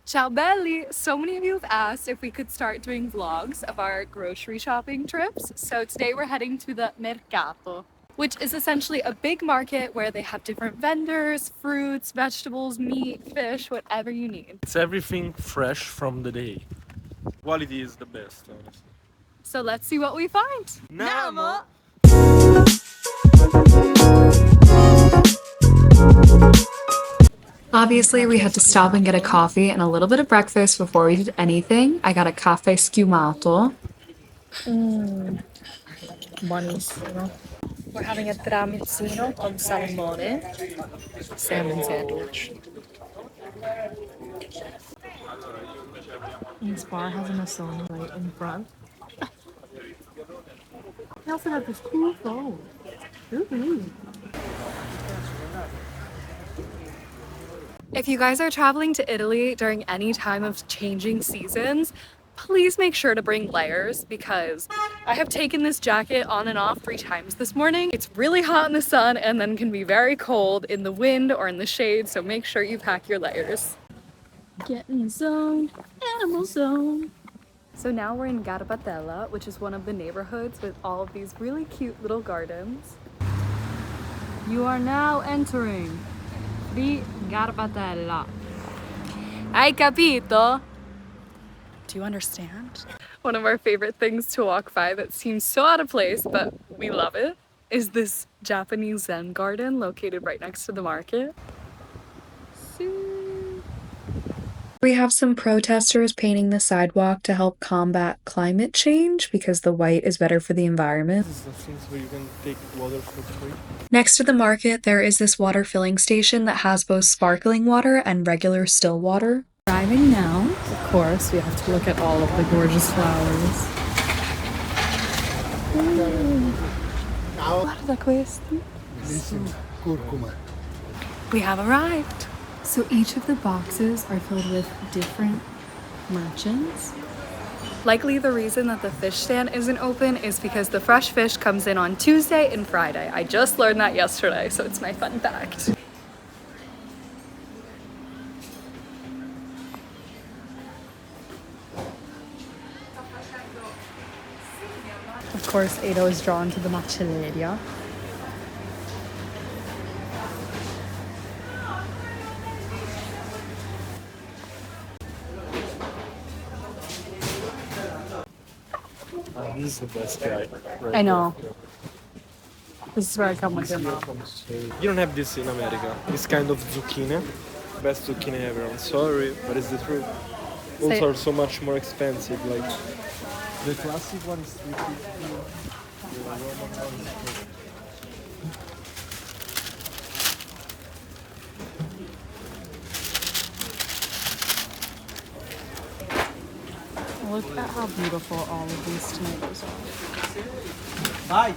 Ciao belli! So many of you have asked if we could start doing vlogs of our grocery shopping trips. So today we're heading to the Mercato, which is essentially a big market where they have different vendors, fruits, vegetables, meat, fish, whatever you need. It's everything fresh from the day. Quality is the best, honestly. So let's see what we find. Namo! Obviously, we had to stop and get a coffee and a little bit of breakfast before we did anything. I got a caffè schiumato. Buonissimo. We're having a tramezzino con salmone, salmon sandwich. This bar has an Asoni right in front. I also got this cool phone. If you guys are traveling to Italy during any time of changing seasons, please make sure to bring layers because I have taken this jacket on and off 3 times this morning. It's really hot in the sun and then can be very cold in the wind or in the shade, so make sure you pack your layers. Get in the zone, animal zone. So now we're in Garbatella, which is one of the neighborhoods with all of these really cute little gardens. You are now entering the Garbatella. Hai capito? Do you understand? One of our favorite things to walk by that seems so out of place, but we love it, is this Japanese Zen garden located right next to the market. We have some protesters painting the sidewalk to help combat climate change because the white is better for the environment. This is the things where you can take water for free. Next to the market, there is this water filling station that has both sparkling water and regular still water. Driving now, of course, we have to look at all of the gorgeous flowers. Guarda questi. We have arrived. So each of the boxes are filled with different merchants. Likely the reason that the fish stand isn't open is because the fresh fish comes in on Tuesday and Friday. I just learned that yesterday, so it's my fun fact. Of course, Ada is drawn to the macelleria. This is the best guy. Right I know. here. This is where I come with your mom. You don't have this in America. This kind of zucchini. Best zucchini ever. I'm sorry, but it's the truth. Also are so much more expensive. Like the classic one is 350. The Roman one is 4. Look at how beautiful all of these tomatoes are. Vai!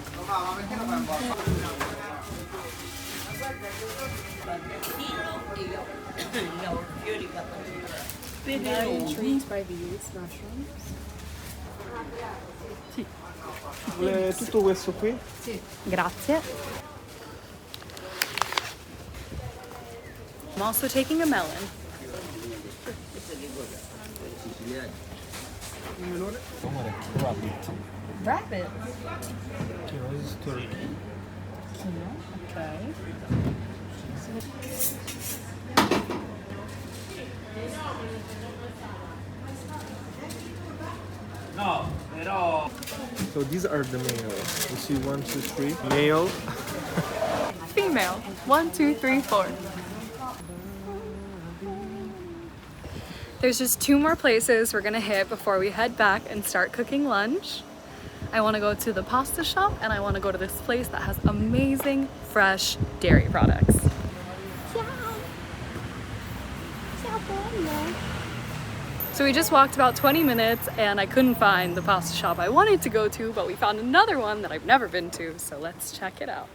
Intrigued by these mushrooms. Vuole tutto questo qui? Grazie. I'm also taking a melon. Rabbit. This is Turkey. Okay. So these are the male. You see 1, 2, 3. Male. Female. 1, 2, 3, 4. There's just 2 more places we're gonna hit before we head back and start cooking lunch. I wanna go to the pasta shop and I wanna go to this place that has amazing fresh dairy products. So we just walked about 20 minutes and I couldn't find the pasta shop I wanted to go to, but we found another one that I've never been to, so let's check it out.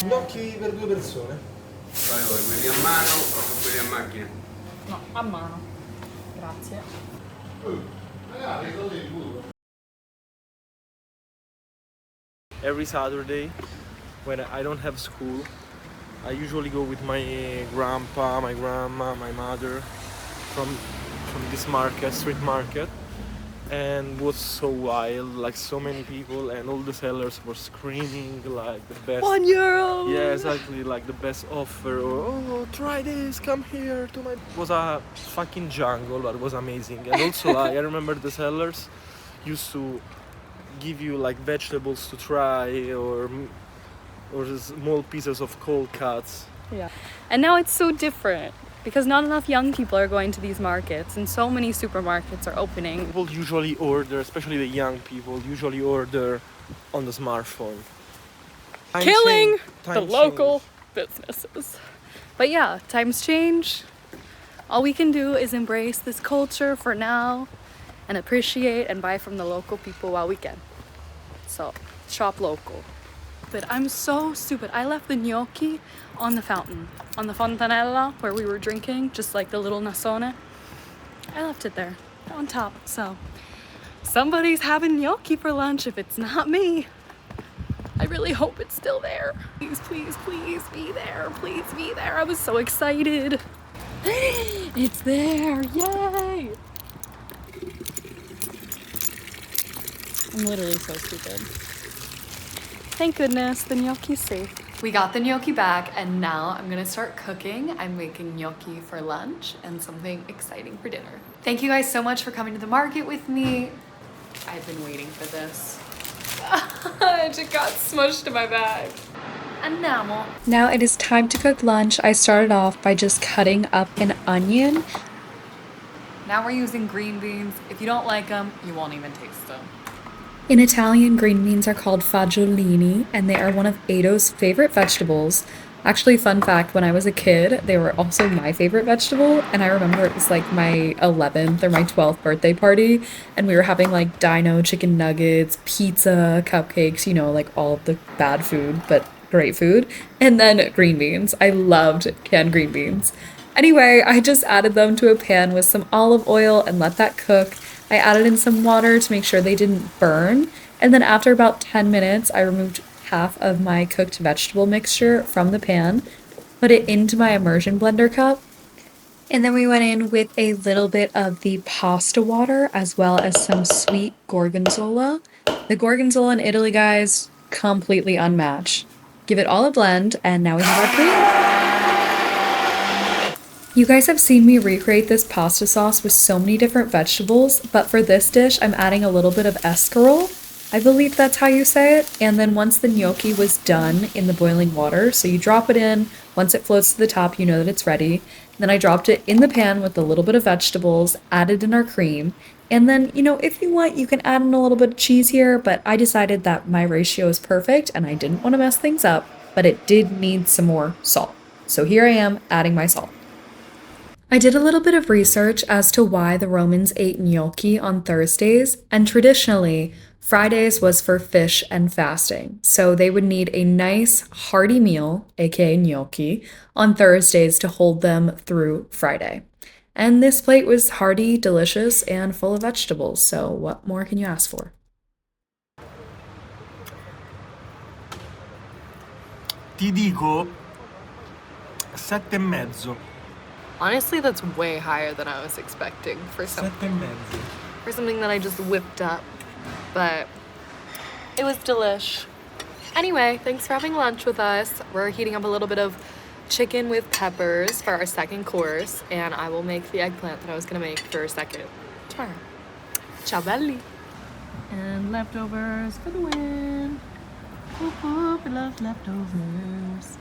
Gnocchi per 2 persone. Quelli a mano o quelli a macchina? No, a mano. Grazie. Every Saturday when I don't have school, I usually go with my grandpa, my grandma, my mother from this market, street market, and was so wild, like so many people, and all the sellers were screaming like the best. €1. Yeah, exactly, like the best offer, or oh, try this, come here to my. It was a fucking jungle, but it was amazing. And also, like, I remember the sellers used to give you like vegetables to try, or small pieces of cold cuts. Yeah. And now it's so different because not enough young people are going to these markets and so many supermarkets are opening. People usually order, especially the young people, usually order on the smartphone. Killing the Time local change. businesses. But yeah, times change. All we can do is embrace this culture for now and appreciate and buy from the local people while we can. So, shop local. But I'm so stupid. I left the gnocchi on the fountain, on the fontanella where we were drinking, just like the little nasone. I left it there on top. So somebody's having gnocchi for lunch if it's not me. I really hope it's still there. Please, please, please be there. Please be there. I was so excited. It's there. Yay. I'm literally so stupid. Thank goodness, the gnocchi's safe. We got the gnocchi back and now I'm gonna start cooking. I'm making gnocchi for lunch and something exciting for dinner. Thank you guys so much for coming to the market with me. I've been waiting for this. It just got smushed in my bag. Andiamo. Now it is time to cook lunch. I started off by just cutting up an onion. Now we're using green beans. If you don't like them, you won't even taste them. In Italian, green beans are called fagiolini, and they are one of Ado's favorite vegetables. Actually, fun fact, when I was a kid, they were also my favorite vegetable, and I remember it was like my 11th or my 12th birthday party, and we were having like dino chicken nuggets, pizza, cupcakes, you know, like all of the bad food, but great food, and then green beans. I loved canned green beans. Anyway, I just added them to a pan with some olive oil and let that cook. I added in some water to make sure they didn't burn, and then after about 10 minutes, I removed half of my cooked vegetable mixture from the pan, put it into my immersion blender cup, and then we went in with a little bit of the pasta water as well as some sweet gorgonzola. The gorgonzola in Italy, guys, completely unmatched. Give it all a blend, and now we have our cream. You guys have seen me recreate this pasta sauce with so many different vegetables, but for this dish, I'm adding a little bit of escarole. I believe that's how you say it. And then once the gnocchi was done in the boiling water, so you drop it in, once it floats to the top, you know that it's ready. Then I dropped it in the pan with a little bit of vegetables, added in our cream. And then, you know, if you want, you can add in a little bit of cheese here, but I decided that my ratio is perfect and I didn't want to mess things up, but it did need some more salt. So here I am adding my salt. I did a little bit of research as to why the Romans ate gnocchi on Thursdays, and traditionally, Fridays was for fish and fasting, so they would need a nice hearty meal, aka gnocchi, on Thursdays to hold them through Friday. And this plate was hearty, delicious, and full of vegetables, so what more can you ask for? Ti dico 7,5. Honestly, that's way higher than I was expecting for something that I just whipped up. But it was delish. Anyway, thanks for having lunch with us. We're heating up a little bit of chicken with peppers for our second course, and I will make the eggplant that I was gonna make for second tomorrow. Ciao belli. And leftovers for the win. Whoop whoop, I love leftovers.